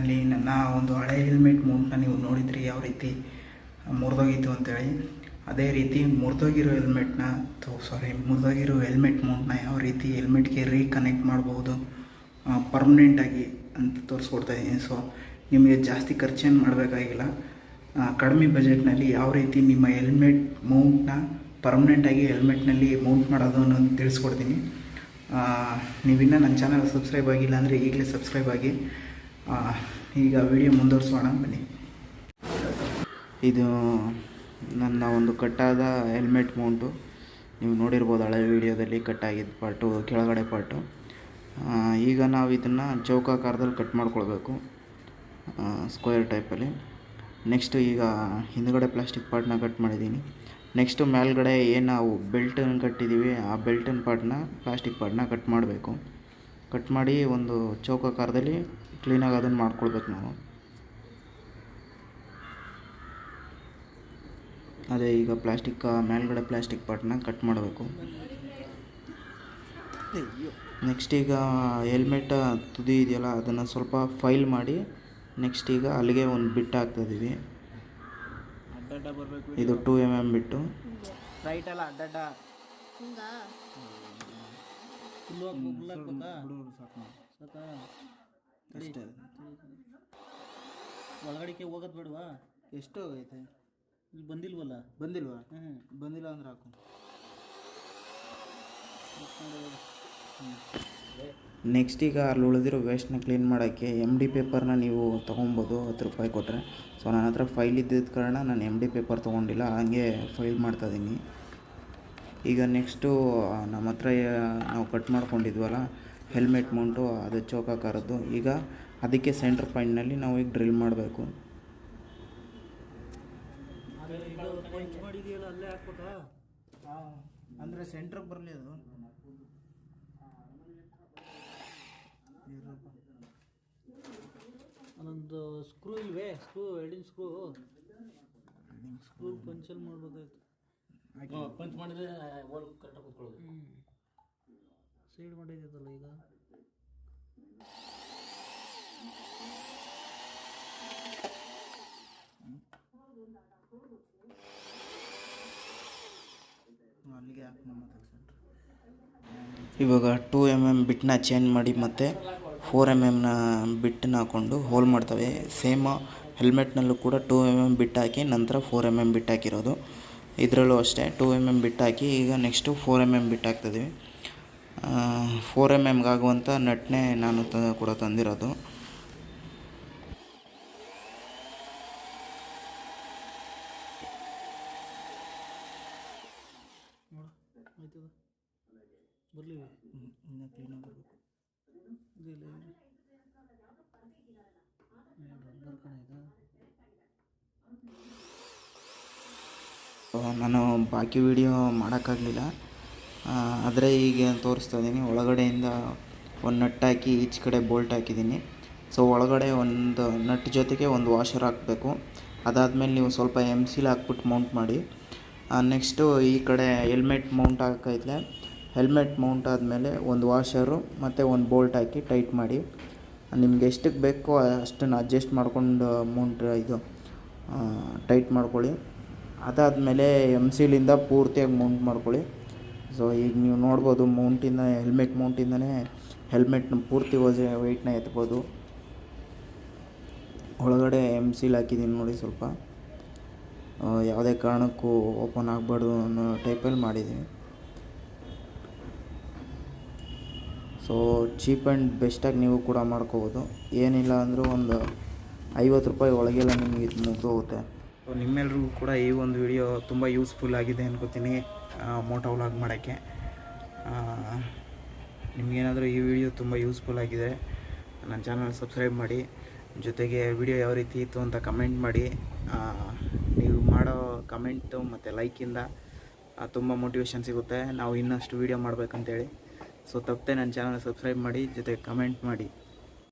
ಚಾನಲ್ನಲ್ಲಿ ನನ್ನ ಒಂದು ಹಳೆ ಹೆಲ್ಮೆಟ್ ಮೌಂಟ್ನ ನೀವು ನೋಡಿದ್ರಿ, ಯಾವ ರೀತಿ ಮುರಿದೋಗಿತ್ತು ಅಂತೇಳಿ. ಅದೇ ರೀತಿ ಮುರಿದೋಗಿರೋ ಹೆಲ್ಮೆಟ್ ಮೌಂಟ್ನ ಯಾವ ರೀತಿ ಹೆಲ್ಮೆಟ್ಗೆ ರೀಕನೆಕ್ಟ್ ಮಾಡ್ಬೋದು ಪರ್ಮನೆಂಟಾಗಿ ಅಂತ ತೋರಿಸ್ಕೊಡ್ತಾ ಇದ್ದೀನಿ. ಸೊ ನಿಮಗೆ ಜಾಸ್ತಿ ಖರ್ಚೇನು ಮಾಡಬೇಕಾಗಿಲ್ಲ, ಕಡಿಮೆ ಬಜೆಟ್ನಲ್ಲಿ ಯಾವ ರೀತಿ ನಿಮ್ಮ ಹೆಲ್ಮೆಟ್ ಮೌಂಟ್ನ ಪರ್ಮನೆಂಟಾಗಿ ಹೆಲ್ಮೆಟ್ನಲ್ಲಿ ಮೌಂಟ್ ಮಾಡೋದು ಅನ್ನೋದು ತಿಳಿಸ್ಕೊಡ್ತೀನಿ. ನೀವಿನ್ನೂ ನನ್ನ ಚಾನಲ್ ಸಬ್ಸ್ಕ್ರೈಬ್ ಆಗಿಲ್ಲ ಅಂದರೆ ಈಗಲೇ ಸಬ್ಸ್ಕ್ರೈಬ್ ಆಗಿ. ಈಗ ವಿಡಿಯೋ ಮುಂದುವರಿಸೋಣ ಬನ್ನಿ. ಇದು ನನ್ನ ಒಂದು ಕಟ್ಟಾದ ಹೆಲ್ಮೆಟ್ ಮೌಂಟು. ನೀವು ನೋಡಿರ್ಬೋದು ಹಳೆ ವಿಡಿಯೋದಲ್ಲಿ ಕಟ್ಟಾಗಿದ್ದ ಪಾರ್ಟು, ಕೆಳಗಡೆ ಪಾರ್ಟು. ಈಗ ನಾವು ಇದನ್ನು ಚೌಕಾಕಾರದಲ್ಲಿ ಕಟ್ ಮಾಡ್ಕೊಳ್ಬೇಕು, ಸ್ಕ್ವೇರ್ ಟೈಪಲ್ಲಿ. ನೆಕ್ಸ್ಟು ಈಗ ಹಿಂದುಗಡೆ ಪ್ಲಾಸ್ಟಿಕ್ ಪಾರ್ಟ್ನ ಕಟ್ ಮಾಡಿದ್ದೀನಿ. ನೆಕ್ಸ್ಟು ಮೇಲ್ಗಡೆ ಏನು ನಾವು ಬೆಲ್ಟನ್ನು ಕಟ್ಟಿದ್ದೀವಿ, ಆ ಬೆಲ್ಟನ್ ಪಾರ್ಟ್ನ, ಪ್ಲಾಸ್ಟಿಕ್ ಪಾರ್ಟ್ನ ಕಟ್ ಮಾಡಬೇಕು. ಕಟ್ ಮಾಡಿ ಒಂದು ಚೌಕಾಕಾರದಲ್ಲಿ ಕ್ಲೀನಾಗಿ ಅದನ್ನು ಮಾಡ್ಕೊಳ್ಬೇಕು ನಾವು. ಅದೇ ಈಗ ಮೇಲ್ಗಡೆ ಪ್ಲಾಸ್ಟಿಕ್ ಪಾರ್ಟ್ನ ಕಟ್ ಮಾಡಬೇಕು. ನೆಕ್ಸ್ಟ್ ಈಗ ಹೆಲ್ಮೆಟ್ ತುದಿ ಇದೆಯಲ್ಲ, ಅದನ್ನು ಸ್ವಲ್ಪ ಫೈಲ್ ಮಾಡಿ ನೆಕ್ಸ್ಟ್ ಈಗ ಅಲ್ಲಿಗೆ ಒಂದು ಬಿಟ್ಟು ಹಾಕ್ತಿದ್ದೀವಿ. ಇದು 2 mm ಬಿಟ್ಟು ರೈಟ್ ಅಲ್ಲ ಅಡ್ಡಡ್ಡ ಒಳಗಡಿಕೆ ಹೋಗೋದು ಬೇಡವಾ? ಎಷ್ಟು ಹೋಗೈತೆ? ಇಲ್ಲಿ ಬಂದಿಲ್ವಾ? ಬಂದಿಲ್ಲ ಅಂದ್ರೆ ಹಾಕು. ನೆಕ್ಸ್ಟ್ ಈಗ ಅಲ್ಲಿ ಉಳಿದಿರೋ ವೇಸ್ಟ್ನ ಕ್ಲೀನ್ ಮಾಡೋಕ್ಕೆ MD ಪೇಪರ್ನ ನೀವು ತೊಗೊಬೋದು, 10 ರೂಪಾಯಿ ಕೊಟ್ಟರೆ. ಸೊ ನನ್ನ ಹತ್ರ ಫೈಲ್ ಇದ್ದಿದ್ದ ಕಾರಣ ನಾನು MD ಪೇಪರ್ ತೊಗೊಂಡಿಲ್ಲ, ಹಾಗೆ ಫೈಲ್ ಮಾಡ್ತಾಯಿದ್ದೀನಿ. ಈಗ ನೆಕ್ಸ್ಟು ನಮ್ಮ ಹತ್ರ ನಾವು ಕಟ್ ಮಾಡ್ಕೊಂಡಿದ್ವಲ್ಲ ಹೆಲ್ಮೆಟ್ ಮೌಂಟು, ಅದು ಚೌಕಾಕಾರದ್ದು. ಈಗ ಅದಕ್ಕೆ ಸೆಂಟ್ರ್ ಪಾಯಿಂಟ್ನಲ್ಲಿ ನಾವು ಈಗ ಡ್ರಿಲ್ ಮಾಡಬೇಕು. ಅಂದರೆ ಸೆಂಟ್ರಿಗೆ ಬರಲಿ ಅದು. ಅದೊಂದು ಸ್ಕ್ರೂ ಇಲ್ವೇ? ವೆಲ್ಡಿಂಗ್ ಸ್ಕ್ರೂ ಪಂಚಲ್ಲಿ ಮಾಡ್ಬೇಕಾಯ್ತು. ಪಂಚ್ ಮಾಡಿದ್ರೆ ಕರೆಕ್ಟಾಗಿ ಕೂತ್ಕೊಳ್ಳೋದು. ಸೈಡ್ ಮಾಡಿದ್ದಲ್ಲ ಈಗ. ಇವಾಗ 2 mm ಬಿಟ್ಟನ್ನ ಚೇಂಜ್ ಮಾಡಿ ಮತ್ತೆ 4 mm ಬಿಟ್ಟನ್ನ ಹಾಕ್ಕೊಂಡು ಹೋಲ್ ಮಾಡ್ತವೆ. ಸೇಮ್ ಹೆಲ್ಮೆಟ್ನಲ್ಲೂ ಕೂಡ 2 mm ಬಿಟ್ಟು ಹಾಕಿ ನಂತರ 4 mm ಬಿಟ್ಟು ಹಾಕಿರೋದು. ಇದರಲ್ಲೂ ಅಷ್ಟೇ 2 mm ಬಿಟ್ಟು ಹಾಕಿ ಈಗ ನೆಕ್ಸ್ಟು 4 mm ಬಿಟ್ಟು ಹಾಕ್ತಿದ್ದೀವಿ. 4 mm ಆಗುವಂಥ ನಟ್ನೇ ನಾನು ಕೂಡ ತಂದಿರೋದು. ಬರಲಿ ಇನ್ನೂ ಕ್ಲೀನಾಗಿ ಬರಬೇಕು. ನಾನು ಬಾಕಿ ವಿಡಿಯೋ ಮಾಡೋಕ್ಕಾಗಲಿಲ್ಲ, ಆದರೆ ಈಗ ತೋರಿಸ್ತಾ ಇದ್ದೀನಿ. ಒಳಗಡೆಯಿಂದ ಒಂದು ನಟ್ ಹಾಕಿ ಈಚ್ ಕಡೆ ಬೋಲ್ಟ್ ಹಾಕಿದ್ದೀನಿ. ಸೊ ಒಳಗಡೆ ಒಂದು ನಟ್ ಜೊತೆಗೆ ಒಂದು ವಾಷರ್ ಹಾಕಬೇಕು. ಅದಾದಮೇಲೆ ನೀವು ಸ್ವಲ್ಪ MCL ಹಾಕ್ಬಿಟ್ಟು ಮೌಂಟ್ ಮಾಡಿ. ನೆಕ್ಸ್ಟು ಈ ಕಡೆ ಹೆಲ್ಮೆಟ್ ಮೌಂಟ್ ಹಾಕೈತೆ. ಹೆಲ್ಮೆಟ್ ಮೌಂಟ್ ಆದಮೇಲೆ ಒಂದು ವಾಷರು ಮತ್ತು ಒಂದು ಬೋಲ್ಟ್ ಹಾಕಿ ಟೈಟ್ ಮಾಡಿ. ನಿಮ್ಗೆ ಎಷ್ಟಕ್ಕೆ ಬೇಕೋ ಅಷ್ಟನ್ನು ಅಡ್ಜಸ್ಟ್ ಮಾಡ್ಕೊಂಡು ಟೈಟ್ ಮಾಡ್ಕೊಳ್ಳಿ. ಅದಾದಮೇಲೆ MCLಿಂದ ಪೂರ್ತಿಯಾಗಿ ಮೌಂಟ್ ಮಾಡ್ಕೊಳ್ಳಿ. ಸೊ ಈಗ ನೀವು ನೋಡ್ಬೋದು, ಹೆಲ್ಮೆಟ್ ಮೌಂಟಿಂದನೇ ಹೆಲ್ಮೆಟ್ನ ಪೂರ್ತಿ ವೆಯ್ಟ್ನ ಎತ್ಬೋದು. ಒಳಗಡೆ MCL ಹಾಕಿದ್ದೀನಿ ನೋಡಿ, ಸ್ವಲ್ಪ ಯಾವುದೇ ಕಾರಣಕ್ಕೂ ಓಪನ್ ಆಗಬಾರ್ದು ಅನ್ನೋ ಟೈಪಲ್ಲಿ ಮಾಡಿದ್ದೀನಿ. ಸೊ ಚೀಪ್ ಆ್ಯಂಡ್ ಬೆಸ್ಟಾಗಿ ನೀವು ಕೂಡ ಮಾಡ್ಕೋಬೋದು. ಏನಿಲ್ಲ ಅಂದರೂ ಒಂದು 50 ರೂಪಾಯಿ ಒಳಗೆಲ್ಲ ನಿಮಗೆ ಇದು ಮುಗಿದೋಗುತ್ತೆ. ಸೊ ನಿಮ್ಮೆಲ್ರಿಗೂ ಕೂಡ ಈ ಒಂದು ವಿಡಿಯೋ ತುಂಬ ಯೂಸ್ಫುಲ್ ಆಗಿದೆ ಅನ್ಕೋತೀನಿ, ಮೋಟೋ ವ್ಲಾಗ್ ಮಾಡೋಕ್ಕೆ. ನಿಮಗೇನಾದರೂ ಈ ವಿಡಿಯೋ ತುಂಬ ಯೂಸ್ಫುಲ್ ಆಗಿದೆ, ನನ್ನ ಚಾನಲ್ ಸಬ್ಸ್ಕ್ರೈಬ್ ಮಾಡಿ. ಜೊತೆಗೆ ವಿಡಿಯೋ ಯಾವ ರೀತಿ ಇತ್ತು ಅಂತ ಕಮೆಂಟ್ ಮಾಡಿ. ನೀವು ಮಾಡೋ ಕಮೆಂಟು ಮತ್ತು ಲೈಕಿಂದ ತುಂಬ ಮೋಟಿವೇಶನ್ ಸಿಗುತ್ತೆ ನಾವು ಇನ್ನಷ್ಟು ವೀಡಿಯೋ ಮಾಡಬೇಕಂತೇಳಿ. ಸೊ ತಪ್ಪದೆ ನನ್ನ ಚಾನಲ್ ಸಬ್ಸ್ಕ್ರೈಬ್ ಮಾಡಿ, ಜೊತೆಗೆ ಕಮೆಂಟ್ ಮಾಡಿ.